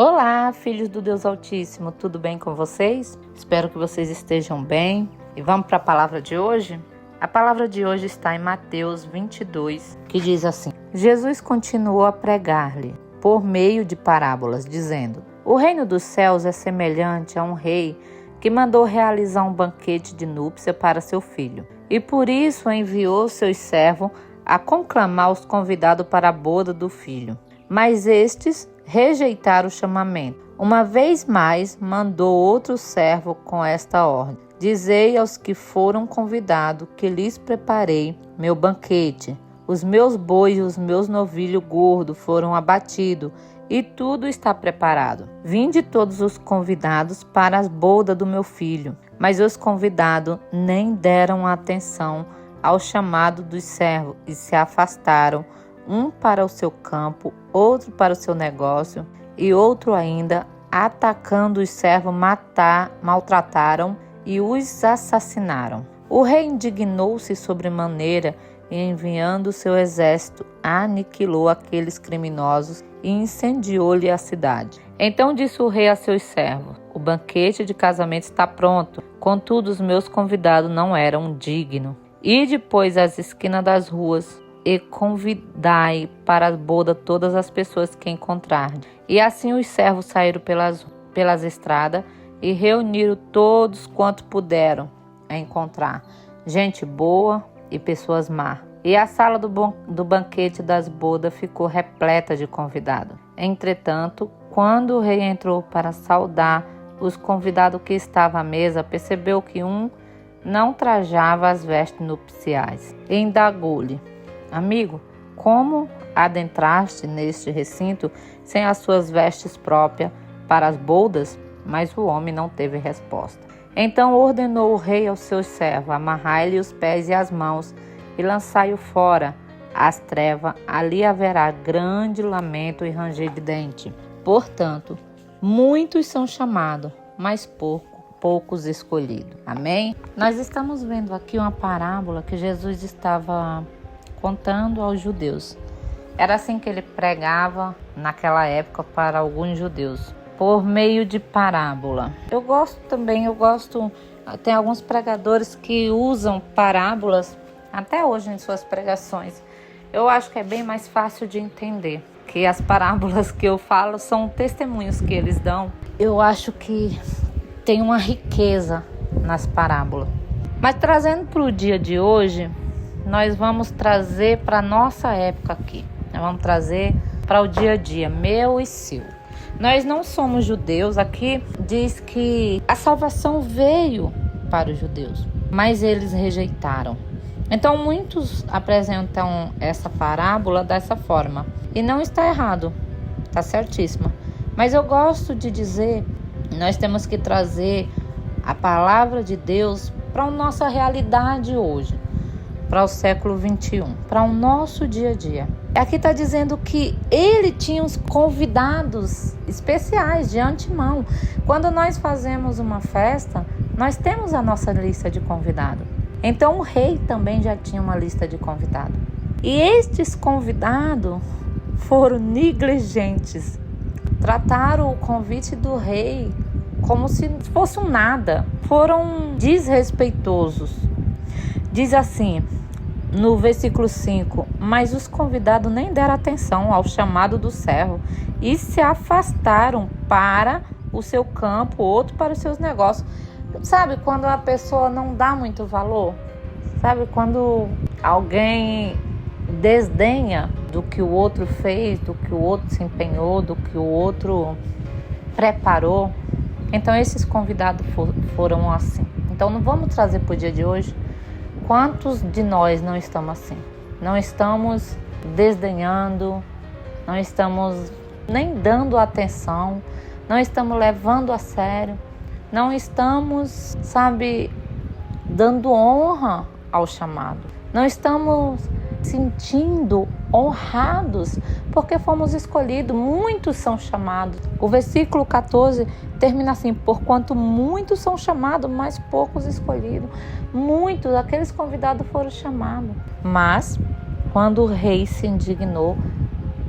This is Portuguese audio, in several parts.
Olá, filhos do Deus Altíssimo, tudo bem com vocês? Espero que vocês estejam bem. E vamos para a palavra de hoje? A palavra de hoje está em Mateus 22, que diz assim: Jesus continuou a pregar-lhe por meio de parábolas, dizendo: O reino dos céus é semelhante a um rei que mandou realizar um banquete de núpcia para seu filho. E por isso enviou seus servos a conclamar os convidados para a boda do filho. Mas estes rejeitaram o chamamento. Uma vez mais, mandou outro servo com esta ordem: Dizei aos que foram convidados que lhes preparei meu banquete. Os meus bois e os meus novilhos gordos foram abatidos, e tudo está preparado. Vinde todos os convidados para a boda do meu filho. Mas os convidados nem deram atenção ao chamado dos servos e se afastaram, um para o seu campo, outro para o seu negócio, e outro ainda, atacando os servos, maltrataram e os assassinaram. O rei indignou-se sobremaneira e, enviando seu exército, aniquilou aqueles criminosos e incendiou-lhe a cidade. Então disse o rei a seus servos: O banquete de casamento está pronto, contudo os meus convidados não eram dignos. Ide, pois, às esquinas das ruas e convidai para a boda todas as pessoas que encontrarem. E assim os servos saíram pelas estradas e reuniram todos quanto puderam encontrar, gente boa e pessoas más. E a sala do banquete das bodas ficou repleta de convidados. Entretanto, quando o rei entrou para saudar os convidados que estavam à mesa, percebeu que um não trajava as vestes nupciais. E indagou-lhe: Amigo, como adentraste neste recinto sem as suas vestes próprias para as bodas? Mas o homem não teve resposta. Então ordenou o rei aos seus servos: Amarrai-lhe os pés e as mãos e lançai-o fora às trevas. Ali haverá grande lamento e ranger de dente. Portanto, muitos são chamados, mas poucos escolhidos. Amém? Nós estamos vendo aqui uma parábola que Jesus estava contando aos judeus. Era assim que ele pregava naquela época para alguns judeus, por meio de parábola. Eu gosto, tem alguns pregadores que usam parábolas até hoje em suas pregações. Eu acho que é bem mais fácil de entender, que as parábolas que eu falo são testemunhos que eles dão. Eu acho que tem uma riqueza nas parábolas. Mas trazendo para o dia de hoje, nós vamos trazer para a nossa época aqui. Nós vamos trazer para o dia a dia, meu e seu. Nós não somos judeus. Aqui diz que a salvação veio para os judeus, mas eles rejeitaram. Então muitos apresentam essa parábola dessa forma. E não está errado, está certíssima. Mas eu gosto de dizer, nós temos que trazer a palavra de Deus para a nossa realidade hoje, para o século 21, para o nosso dia a dia. Aqui está dizendo que ele tinha uns convidados especiais de antemão. Quando nós fazemos uma festa, nós temos a nossa lista de convidados. Então o rei também já tinha uma lista de convidados. E estes convidados foram negligentes. Trataram o convite do rei como se fosse um nada. Foram desrespeitosos. Diz assim, no versículo 5, mas os convidados nem deram atenção ao chamado do servo e se afastaram para o seu campo, outro para os seus negócios. Sabe quando a pessoa não dá muito valor? Sabe quando alguém desdenha do que o outro fez, do que o outro se empenhou, do que o outro preparou? Então esses convidados foram assim. Então não vamos trazer para o dia de hoje. Quantos de nós não estamos assim? Não estamos desdenhando, não estamos nem dando atenção, não estamos levando a sério, não estamos, dando honra ao chamado. Não estamos sentindo honrados porque fomos escolhidos. Muitos são chamados. O versículo 14 termina assim: porquanto muitos são chamados, mas poucos escolhidos. Muitos, aqueles convidados foram chamados. Mas quando o rei se indignou,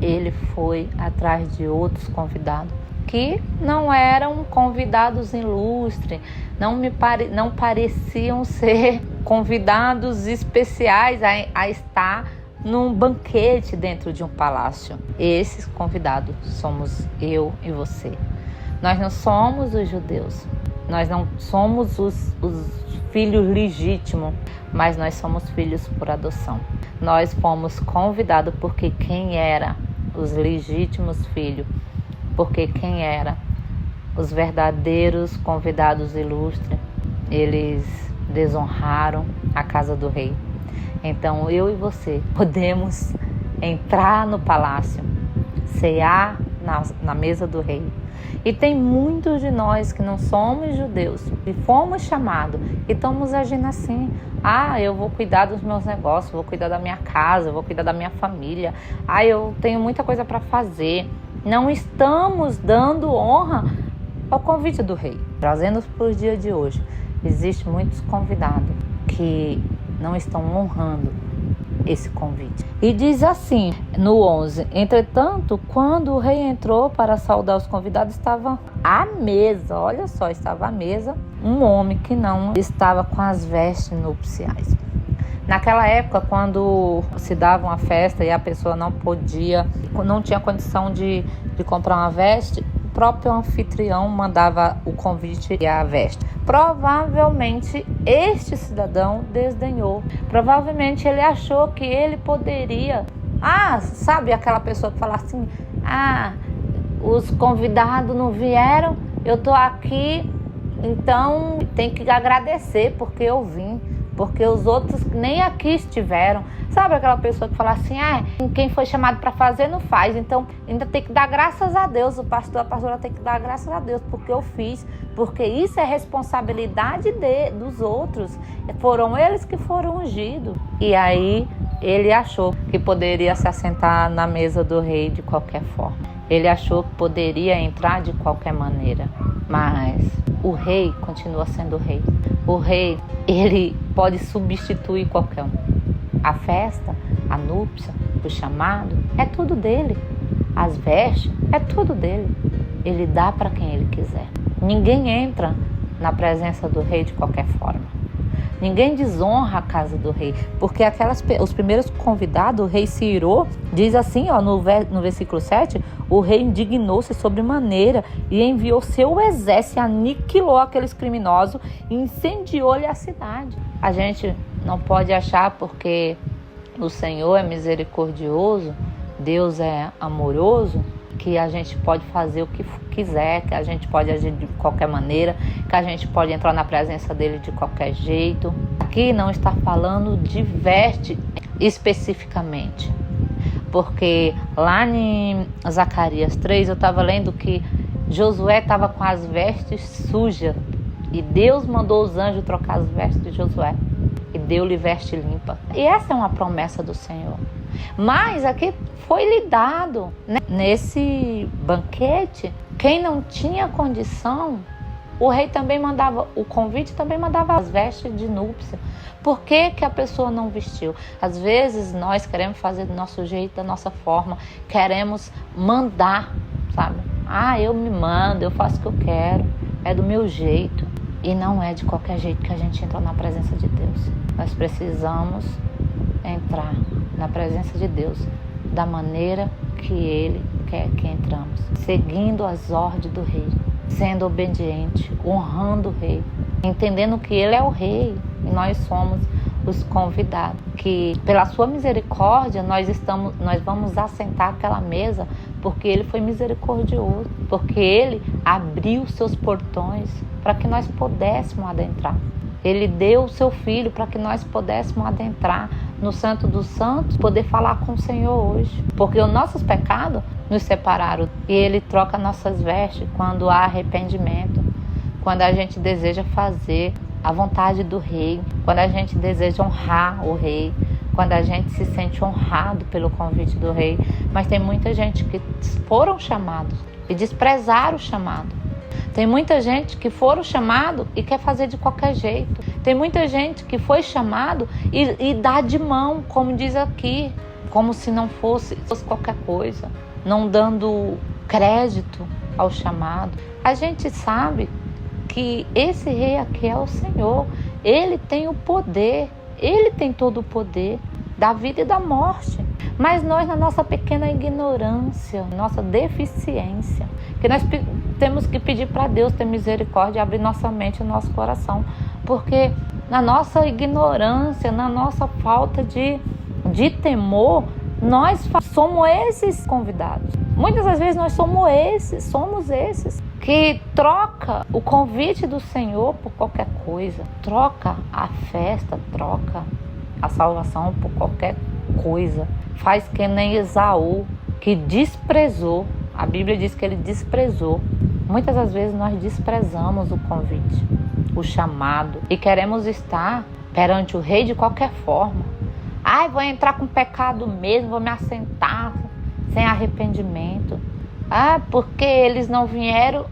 ele foi atrás de outros convidados que não eram convidados ilustres, não pareciam ser convidados especiais a estar num banquete dentro de um palácio. Esses convidados somos eu e você. Nós não somos os judeus, nós não somos os filhos legítimos, mas nós somos filhos por adoção. Nós fomos convidados porque quem era os legítimos filhos, porque quem era os verdadeiros convidados ilustres, eles desonraram a casa do rei. Então eu e você podemos entrar no palácio, cear na mesa do rei. E tem muitos de nós que não somos judeus e fomos chamados e estamos agindo assim. Eu vou cuidar dos meus negócios, vou cuidar da minha casa, vou cuidar da minha família. Eu tenho muita coisa para fazer. Não estamos dando honra ao convite do rei. Trazendo para o dia de hoje, existem muitos convidados que não estão honrando esse convite. E diz assim, no 11: entretanto, quando o rei entrou para saudar os convidados, estava à mesa, olha só, estava à mesa um homem que não estava com as vestes nupciais. Naquela época, quando se dava uma festa e a pessoa não tinha condição de comprar uma veste, o próprio anfitrião mandava o convite e a veste. Provavelmente este cidadão desdenhou. Provavelmente ele achou que ele poderia... sabe aquela pessoa que fala assim, os convidados não vieram, eu tô aqui, então tem que agradecer porque eu vim, porque os outros nem aqui estiveram. Sabe aquela pessoa que fala assim, quem foi chamado para fazer não faz, então ainda tem que dar graças a Deus, a pastora tem que dar graças a Deus porque eu fiz, porque isso é responsabilidade dos outros, foram eles que foram ungidos. E aí ele achou que poderia se assentar na mesa do rei de qualquer forma, ele achou que poderia entrar de qualquer maneira, mas o rei continua sendo rei. O rei, ele pode substituir qualquer um. A festa, a núpcia, o chamado, é tudo dele. As vestes, é tudo dele. Ele dá para quem ele quiser. Ninguém entra na presença do rei de qualquer forma. Ninguém desonra a casa do rei, porque os primeiros convidados, o rei se irou, diz assim, no versículo 7, o rei indignou-se sobremaneira e enviou seu exército, aniquilou aqueles criminosos e incendiou-lhe a cidade. A gente não pode achar porque o Senhor é misericordioso, Deus é amoroso, que a gente pode fazer o que quiser, que a gente pode agir de qualquer maneira, que a gente pode entrar na presença dele de qualquer jeito. Aqui não está falando de veste especificamente, porque lá em Zacarias 3 eu estava lendo que Josué estava com as vestes sujas e Deus mandou os anjos trocar as vestes de Josué e deu-lhe veste limpa. E essa é uma promessa do Senhor. Mas aqui foi lhe dado, né? Nesse banquete, quem não tinha condição, o rei também mandava, o convite também mandava as vestes de núpcia. Por que que a pessoa não vestiu? Às vezes nós queremos fazer do nosso jeito, da nossa forma, queremos mandar, sabe? Eu me mando, eu faço o que eu quero, é do meu jeito. E não é de qualquer jeito que a gente entra na presença de Deus. Nós precisamos entrar na presença de Deus da maneira que Ele quer que entramos, seguindo as ordens do Rei, sendo obediente, honrando o Rei, entendendo que Ele é o Rei e nós somos os convidados, que pela sua misericórdia nós vamos assentar aquela mesa porque Ele foi misericordioso, porque Ele abriu seus portões para que nós pudéssemos adentrar. Ele deu o seu Filho para que nós pudéssemos adentrar no Santo dos Santos, poder falar com o Senhor hoje. Porque os nossos pecados nos separaram e Ele troca nossas vestes quando há arrependimento, quando a gente deseja fazer a vontade do Rei, quando a gente deseja honrar o Rei, quando a gente se sente honrado pelo convite do Rei. Mas tem muita gente que foram chamados e desprezaram o chamado. Tem muita gente que foram chamados e quer fazer de qualquer jeito. Tem muita gente que foi chamado e dá de mão, como diz aqui, como se não fosse qualquer coisa, não dando crédito ao chamado. A gente sabe que esse rei aqui é o Senhor. Ele tem o poder, ele tem todo o poder da vida e da morte. Mas nós, na nossa pequena ignorância, nossa deficiência, que nós temos que pedir para Deus ter misericórdia e abrir nossa mente e nosso coração. Porque na nossa ignorância, na nossa falta de temor, nós somos esses convidados. Muitas das vezes nós somos esses que troca o convite do Senhor por qualquer coisa. Troca a festa, troca a salvação por qualquer coisa. Faz que nem Esaú, que desprezou. A Bíblia diz que ele desprezou. Muitas das vezes nós desprezamos o convite, o chamado, e queremos estar perante o rei de qualquer forma. Vou entrar com pecado mesmo, vou me assentar sem arrependimento. Porque eles não vieram,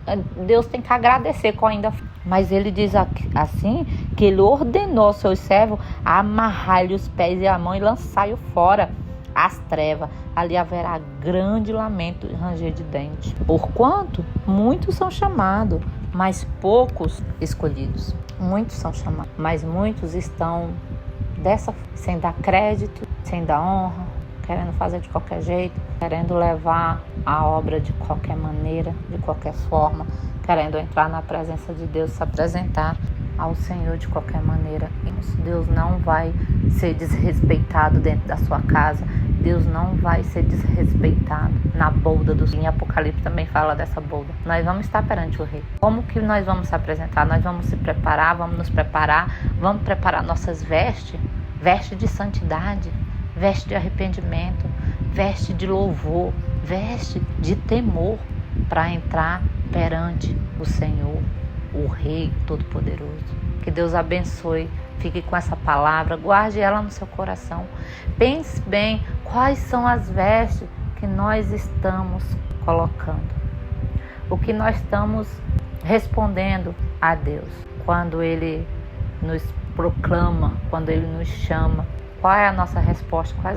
Deus tem que agradecer com ainda. Mas ele diz assim, que ele ordenou aos seus servos amarrar-lhe os pés e a mão e lançar-o fora às trevas. Ali haverá grande lamento e ranger de dente. Porquanto muitos são chamados, mas poucos escolhidos. Muitos são chamados, mas muitos estão sem dar crédito, sem dar honra, querendo fazer de qualquer jeito, querendo levar a obra de qualquer maneira, de qualquer forma, querendo entrar na presença de Deus, se apresentar ao Senhor de qualquer maneira. Deus não vai ser desrespeitado dentro da sua casa. Deus não vai ser desrespeitado na bolda do Senhor. Em Apocalipse também fala dessa bolda. Nós vamos estar perante o rei. Como que nós vamos se apresentar? Nós vamos se preparar, vamos preparar nossas vestes de santidade, veste de arrependimento, veste de louvor, veste de temor, para entrar perante o Senhor, o Rei Todo-Poderoso. Que Deus abençoe, fique com essa palavra, guarde ela no seu coração. Pense bem quais são as vestes que nós estamos colocando, o que nós estamos respondendo a Deus quando Ele nos proclama, quando Ele nos chama. Qual é a nossa resposta? Qual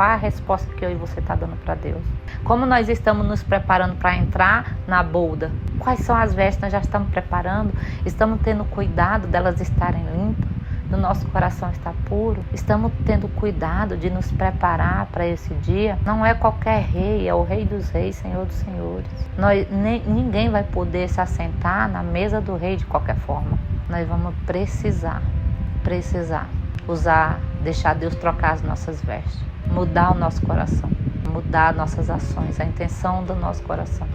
é a resposta que eu e você está dando para Deus? Como nós estamos nos preparando para entrar na bolda? Quais são as vestes? Nós já estamos preparando? Estamos tendo cuidado delas estarem limpas? Do nosso coração estar puro? Estamos tendo cuidado de nos preparar para esse dia? Não é qualquer rei, é o Rei dos Reis, Senhor dos Senhores. Ninguém vai poder se assentar na mesa do rei de qualquer forma. Nós vamos precisar deixar Deus trocar as nossas vestes, mudar o nosso coração, mudar nossas ações, a intenção do nosso coração.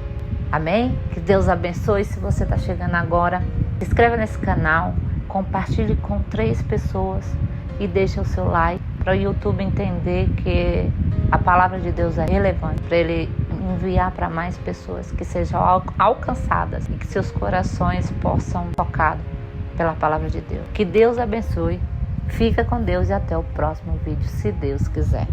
Amém? Que Deus abençoe. Se você está chegando agora, se inscreva nesse canal, compartilhe com 3 pessoas e deixe o seu like para o YouTube entender que a palavra de Deus é relevante, para Ele enviar para mais pessoas, que sejam alcançadas e que seus corações possam tocar pela palavra de Deus. Que Deus abençoe. Fica com Deus e até o próximo vídeo, se Deus quiser.